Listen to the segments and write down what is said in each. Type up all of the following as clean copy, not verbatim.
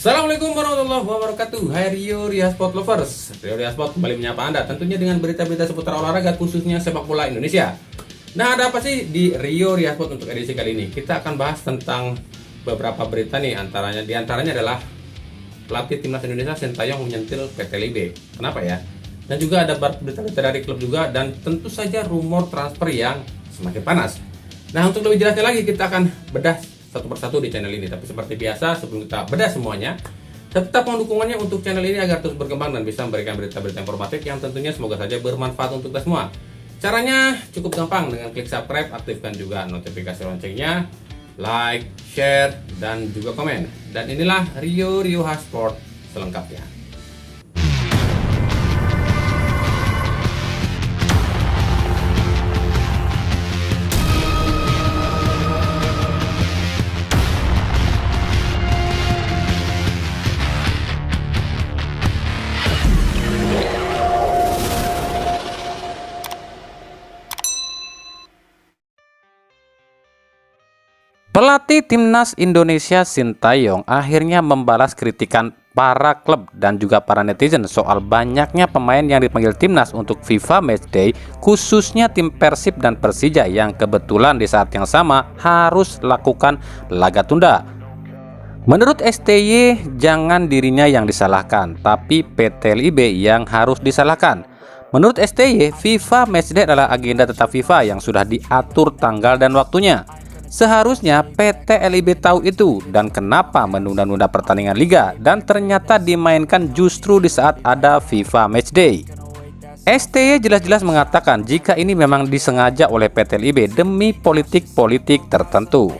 Assalamualaikum warahmatullahi wabarakatuh. Hai Rio Sport Lovers. Rio Sport kembali menyapa Anda tentunya dengan berita-berita seputar olahraga khususnya sepak bola Indonesia. Nah, ada apa sih di Rio Sport untuk edisi kali ini? Kita akan bahas tentang beberapa berita nih, diantaranya adalah pelatih timnas Indonesia Sintayong menyentil PT LIB. Kenapa ya? Dan juga ada berita-berita dari klub juga, dan tentu saja rumor transfer yang semakin panas. Nah, untuk lebih jelasnya lagi kita akan bedah satu persatu di channel ini. Tapi seperti biasa, sebelum kita bedah semuanya, tetap mohon dukungannya untuk channel ini agar terus berkembang dan bisa memberikan berita-berita informatif yang tentunya semoga saja bermanfaat untuk kita semua. Caranya cukup gampang, dengan klik subscribe, aktifkan juga notifikasi loncengnya, like, share, dan juga komen. Dan inilah Rio Sport selengkapnya. Pelatih timnas Indonesia Sintayong akhirnya membalas kritikan para klub dan juga para netizen soal banyaknya pemain yang dipanggil timnas untuk FIFA Matchday, khususnya tim Persib dan Persija yang kebetulan di saat yang sama harus lakukan laga tunda. Menurut STY, jangan dirinya yang disalahkan, tapi PT LIB yang harus disalahkan. Menurut STY, FIFA Matchday adalah agenda tetap FIFA yang sudah diatur tanggal dan waktunya. Seharusnya PT LIB tahu itu, dan kenapa menunda-nunda pertandingan liga dan ternyata dimainkan justru di saat ada FIFA Matchday. STY jelas-jelas mengatakan jika ini memang disengaja oleh PT LIB demi politik-politik tertentu.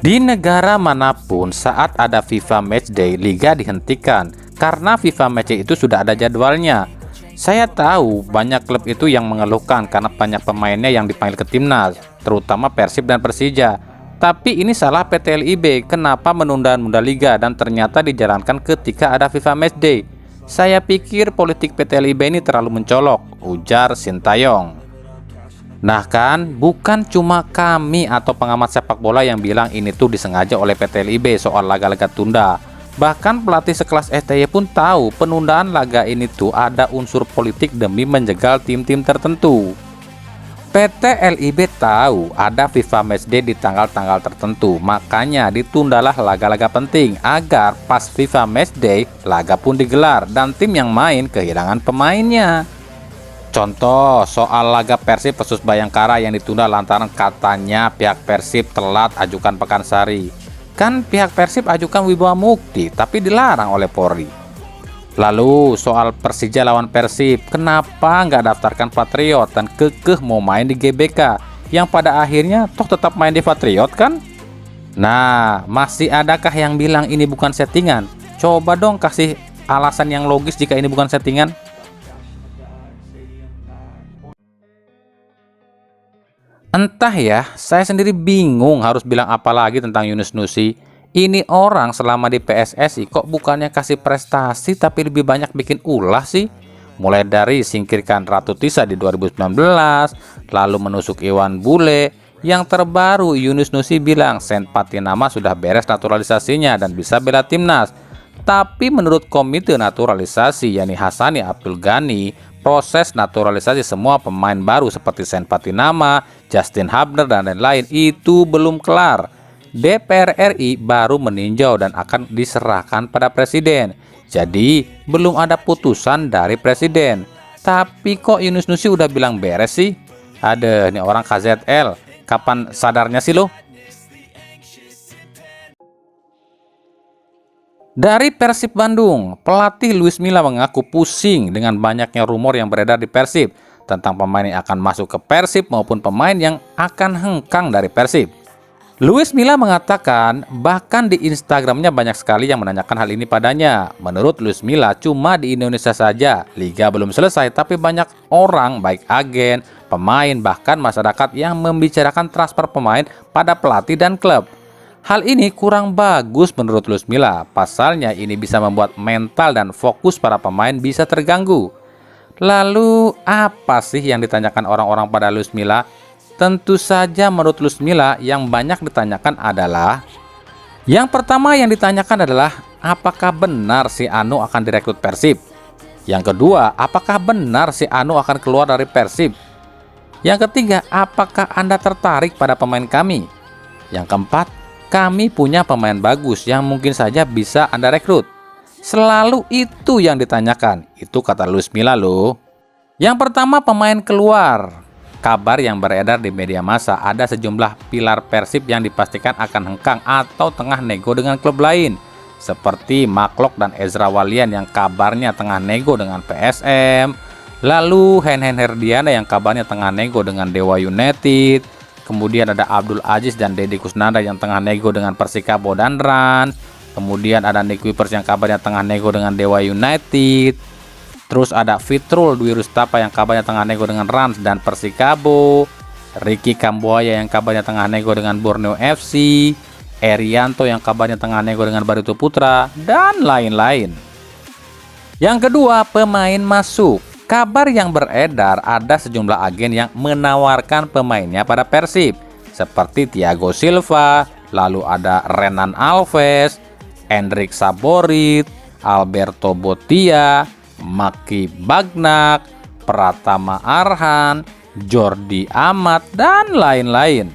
Di negara manapun saat ada FIFA Matchday, liga dihentikan karena FIFA Matchday itu sudah ada jadwalnya. Saya tahu banyak klub itu yang mengeluhkan karena banyak pemainnya yang dipanggil ke timnas, terutama Persib dan Persija. Tapi ini salah PT LIB, kenapa menunda-nunda liga dan ternyata dijalankan ketika ada FIFA Matchday. Saya pikir politik PT LIB ini terlalu mencolok, ujar Sintayong. Nah kan, bukan cuma kami atau pengamat sepak bola yang bilang ini tuh disengaja oleh PT LIB soal laga-laga tunda. Bahkan pelatih sekelas STY pun tahu penundaan laga ini tuh ada unsur politik demi menjegal tim-tim tertentu. PT LIB tahu ada FIFA Matchday di tanggal-tanggal tertentu, makanya ditundalah laga-laga penting agar pas FIFA Matchday laga pun digelar dan tim yang main kehilangan pemainnya. Contoh soal laga Persib versus Bayangkara yang ditunda lantaran katanya pihak Persib telat ajukan Pekansari. Kan pihak Persib ajukan Wibawa Mukti tapi dilarang oleh Polri. Lalu soal Persija lawan Persib, kenapa nggak daftarkan Patriot dan kekeh mau main di GBK yang pada akhirnya toh tetap main di Patriot kan? Nah, masih adakah yang bilang ini bukan settingan? Coba dong kasih alasan yang logis jika ini bukan settingan. Entah ya, saya sendiri bingung harus bilang apa lagi tentang Yunus Nusi. Ini orang selama di PSSI kok bukannya kasih prestasi tapi lebih banyak bikin ulah sih. Mulai dari singkirkan Ratu Tisa di 2019, lalu menusuk Iwan Bule. Yang terbaru Yunus Nusi bilang Sen Patinama sudah beres naturalisasinya dan bisa bela timnas. Tapi menurut komite naturalisasi yakni Hasani Abdul Ghani, proses naturalisasi semua pemain baru seperti Sen Patinama, Justin Hubner dan lain-lain itu belum kelar. DPR RI baru meninjau dan akan diserahkan pada presiden. Jadi belum ada putusan dari presiden. Tapi kok Yunus Nusi udah bilang beres sih? Ada ini orang KZL, kapan sadarnya sih lo? Dari Persib Bandung, pelatih Luis Milla mengaku pusing dengan banyaknya rumor yang beredar di Persib tentang pemain yang akan masuk ke Persib maupun pemain yang akan hengkang dari Persib. Luis Milla mengatakan bahkan di Instagramnya banyak sekali yang menanyakan hal ini padanya. Menurut Luis Milla, cuma di Indonesia saja liga belum selesai tapi banyak orang baik agen, pemain bahkan masyarakat yang membicarakan transfer pemain pada pelatih dan klub. Hal ini kurang bagus menurut Luis Milla, pasalnya ini bisa membuat mental dan fokus para pemain bisa terganggu. Lalu apa sih yang ditanyakan orang-orang pada Luis Milla? Tentu saja menurut Luis Milla yang banyak ditanyakan adalah Yang pertama yang ditanyakan adalah apakah benar si Anu akan direkrut Persib? Yang kedua, apakah benar si Anu akan keluar dari Persib? Yang ketiga, apakah Anda tertarik pada pemain kami? Yang keempat, kami punya pemain bagus yang mungkin saja bisa Anda rekrut. Selalu itu yang ditanyakan. Itu kata Luis Milla loh. Yang pertama, pemain keluar. Kabar yang beredar di media massa ada sejumlah pilar Persib yang dipastikan akan hengkang atau tengah nego dengan klub lain, seperti Maklok dan Ezra Walian yang kabarnya tengah nego dengan PSM, lalu Hen Herdiana yang kabarnya tengah nego dengan Dewa United, kemudian ada Abdul Aziz dan Deddy Kusnandar yang tengah nego dengan Persikabo dan Rans, kemudian ada Nick Wipers yang kabarnya tengah nego dengan Dewa United. Terus ada Fitrul Dwi Rustapa yang kabarnya tengah nego dengan Rans dan Persikabo, Ricky Kambuaya yang kabarnya tengah nego dengan Borneo FC, Erianto yang kabarnya tengah nego dengan Barito Putra, dan lain-lain. Yang kedua, pemain masuk. Kabar yang beredar ada sejumlah agen yang menawarkan pemainnya pada Persib, seperti Thiago Silva, lalu ada Renan Alves, Endrick Saborit, Alberto Botia, Maki Bagnak, Pratama Arhan, Jordi Amat, dan lain-lain.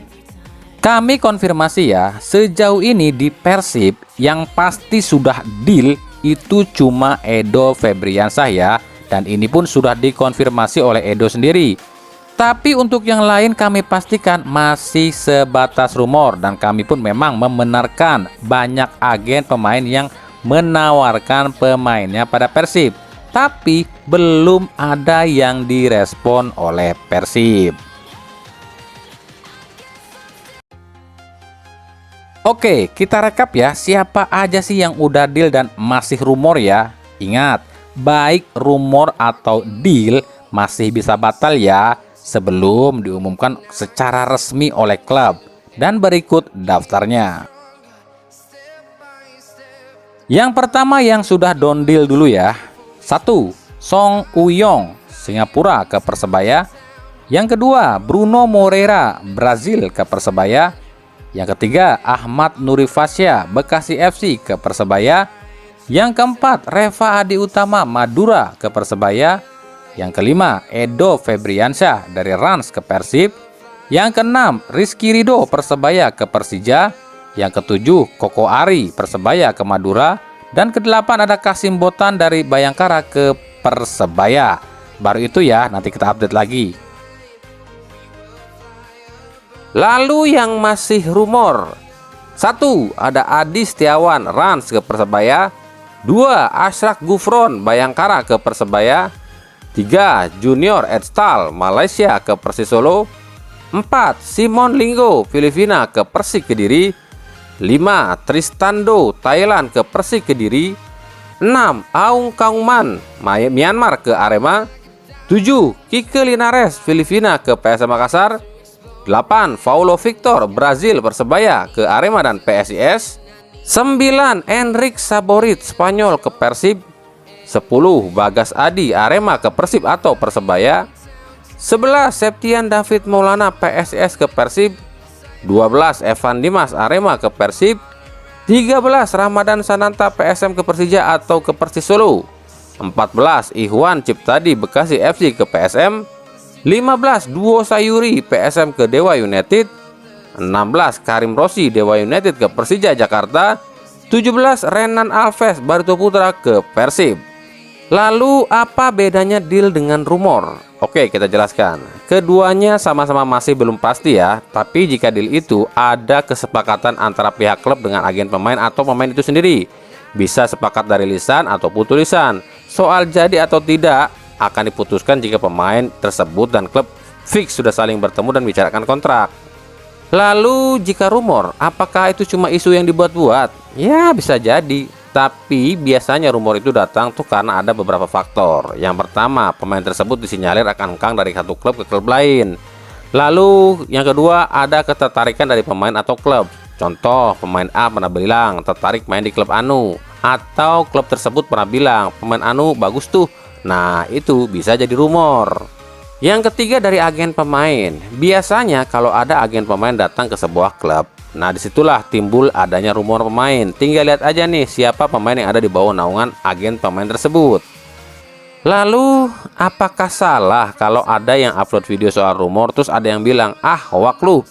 Kami konfirmasi ya, sejauh ini di Persib yang pasti sudah deal itu cuma Edo Febriansyah ya, dan ini pun sudah dikonfirmasi oleh Edo sendiri. Tapi untuk yang lain kami pastikan masih sebatas rumor, dan kami pun memang membenarkan banyak agen pemain yang menawarkan pemainnya pada Persib. Tapi belum ada yang direspon oleh Persib. Oke, kita rekap ya, siapa aja sih yang udah deal dan masih rumor ya. Ingat, baik rumor atau deal masih bisa batal ya sebelum diumumkan secara resmi oleh klub. Dan berikut daftarnya. Yang pertama yang sudah down deal dulu ya. 1. Song Uyong, Singapura ke Persebaya. Yang kedua, Bruno Moreira, Brazil ke Persebaya. Yang ketiga, Ahmad Nuri Fasya, Bekasi FC ke Persebaya. Yang keempat, Reva Adi Utama, Madura ke Persebaya. Yang kelima, Edo Febriansyah dari Rans ke Persib. Yang keenam, Rizky Ridho Persebaya ke Persija. Yang ketujuh, Koko Ari Persebaya ke Madura. Dan kedelapan ada Kasim Botan dari Bayangkara ke Persebaya. Baru itu ya, nanti kita update lagi. Lalu yang masih rumor. 1. Ada Adi Setiawan Rans ke Persebaya. 2. Ashraf Gufron Bayangkara ke Persebaya. 3. Junior Edstal Malaysia ke Persisolo. 4. Simon Linggo Filipina ke Persik Kediri. 5. Tristando Thailand ke Persik Kediri. 6. Aung Kaungman Myanmar ke Arema. 7. Kike Linares Filipina ke PSM Makassar. 8. Paulo Victor Brazil Persebaya ke Arema dan PSIS. 9. Endrick Saborit Spanyol ke Persib. 10. Bagas Adi Arema ke Persib atau Persebaya. 11. Septian David Maulana PSIS ke Persib. 12. Evan Dimas Arema ke Persib. 13. Ramadan Sananta PSM ke Persija atau ke Persisolo. 14. Ihwan Ciptadi Bekasi FC ke PSM. 15. Duo Sayuri PSM ke Dewa United. 16. Karim Rossi Dewa United ke Persija Jakarta. 17. Renan Alves Barito Putra ke Persib. Lalu apa bedanya deal dengan rumor? Oke, kita jelaskan. Keduanya sama-sama masih belum pasti ya. Tapi jika deal itu ada kesepakatan antara pihak klub dengan agen pemain atau pemain itu sendiri, bisa sepakat dari lisan ataupun tulisan. Soal jadi atau tidak akan diputuskan jika pemain tersebut dan klub fix sudah saling bertemu dan bicarakan kontrak. Lalu jika rumor, apakah itu cuma isu yang dibuat-buat? Ya, bisa jadi. Tapi biasanya rumor itu datang tuh karena ada beberapa faktor. Yang pertama, pemain tersebut disinyalir akan hengkang dari satu klub ke klub lain. Lalu yang kedua, ada ketertarikan dari pemain atau klub. Contoh, pemain A pernah bilang tertarik main di klub Anu, atau klub tersebut pernah bilang pemain Anu bagus tuh. Nah, itu bisa jadi rumor. Yang ketiga dari agen pemain. Biasanya kalau ada agen pemain datang ke sebuah klub, nah disitulah timbul adanya rumor pemain. Tinggal lihat aja nih siapa pemain yang ada di bawah naungan agen pemain tersebut. Lalu apakah salah kalau ada yang upload video soal rumor terus ada yang bilang, ah hoak lu?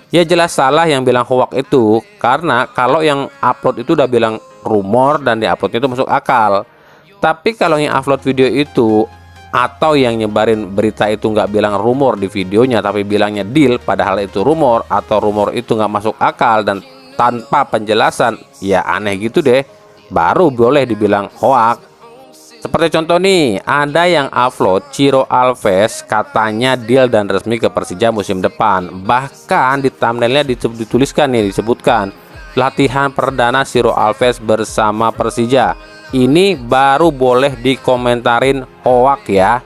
Ya jelas salah yang bilang hoak itu, karena kalau yang upload itu udah bilang rumor dan diuploadnya itu masuk akal. Tapi kalau yang upload video itu atau yang nyebarin berita itu nggak bilang rumor di videonya tapi bilangnya deal, padahal itu rumor, atau rumor itu nggak masuk akal dan tanpa penjelasan, ya aneh gitu deh, baru boleh dibilang hoak. Seperti contoh nih, ada yang upload Ciro Alves katanya deal dan resmi ke Persija musim depan. Bahkan di thumbnailnya dituliskan nih, disebutkan latihan perdana Ciro Alves bersama Persija. Ini baru boleh dikomentarin hoak ya.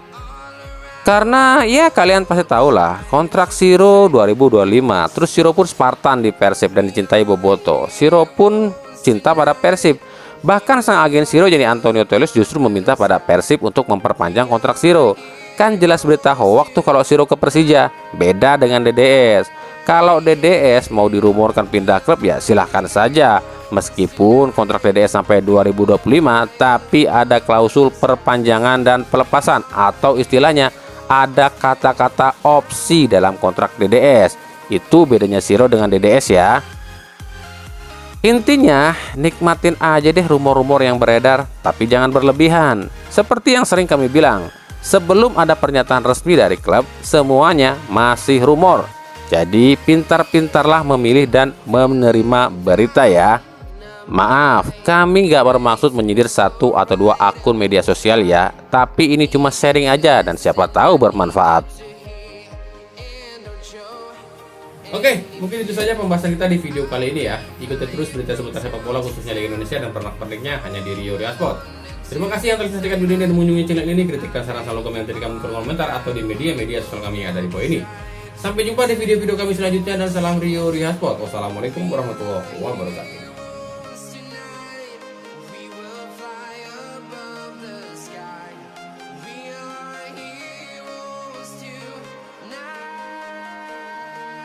Karena ya kalian pasti tahu lah, kontrak Ciro 2025. Terus Ciro pun Spartan di Persib dan dicintai Boboto. Ciro pun cinta pada Persib. Bahkan sang agen Ciro jadi Antonio Teles justru meminta pada Persib untuk memperpanjang kontrak Ciro. Kan jelas berita hoak tuh kalau Ciro ke Persija. Beda dengan DDS. Kalau DDS mau dirumorkan pindah klub ya silahkan saja. Meskipun kontrak DDS sampai 2025, tapi ada klausul perpanjangan dan pelepasan, atau istilahnya ada kata-kata opsi dalam kontrak DDS. Itu bedanya Ciro dengan DDS ya. Intinya nikmatin aja deh rumor-rumor yang beredar, tapi jangan berlebihan. Seperti yang sering kami bilang, sebelum ada pernyataan resmi dari klub, semuanya masih rumor. Jadi pintar-pintarlah memilih dan menerima berita ya. Maaf, kami nggak bermaksud menyindir satu atau dua akun media sosial ya, tapi ini cuma sharing aja dan siapa tahu bermanfaat. Oke, mungkin itu saja pembahasan kita di video kali ini ya. Ikuti terus berita seputar sepak bola khususnya Liga Indonesia dan pernak-perniknya hanya di Rio Sport. Terima kasih yang telah menyaksikan video ini dan mengunjungi channel ini. Kritikkan saran selalu komentar di kolom komentar atau di media-media sosial kami yang ada di bawah ini. Sampai jumpa di video-video kami selanjutnya dan salam Rio Sport. Wassalamualaikum warahmatullahi wabarakatuh.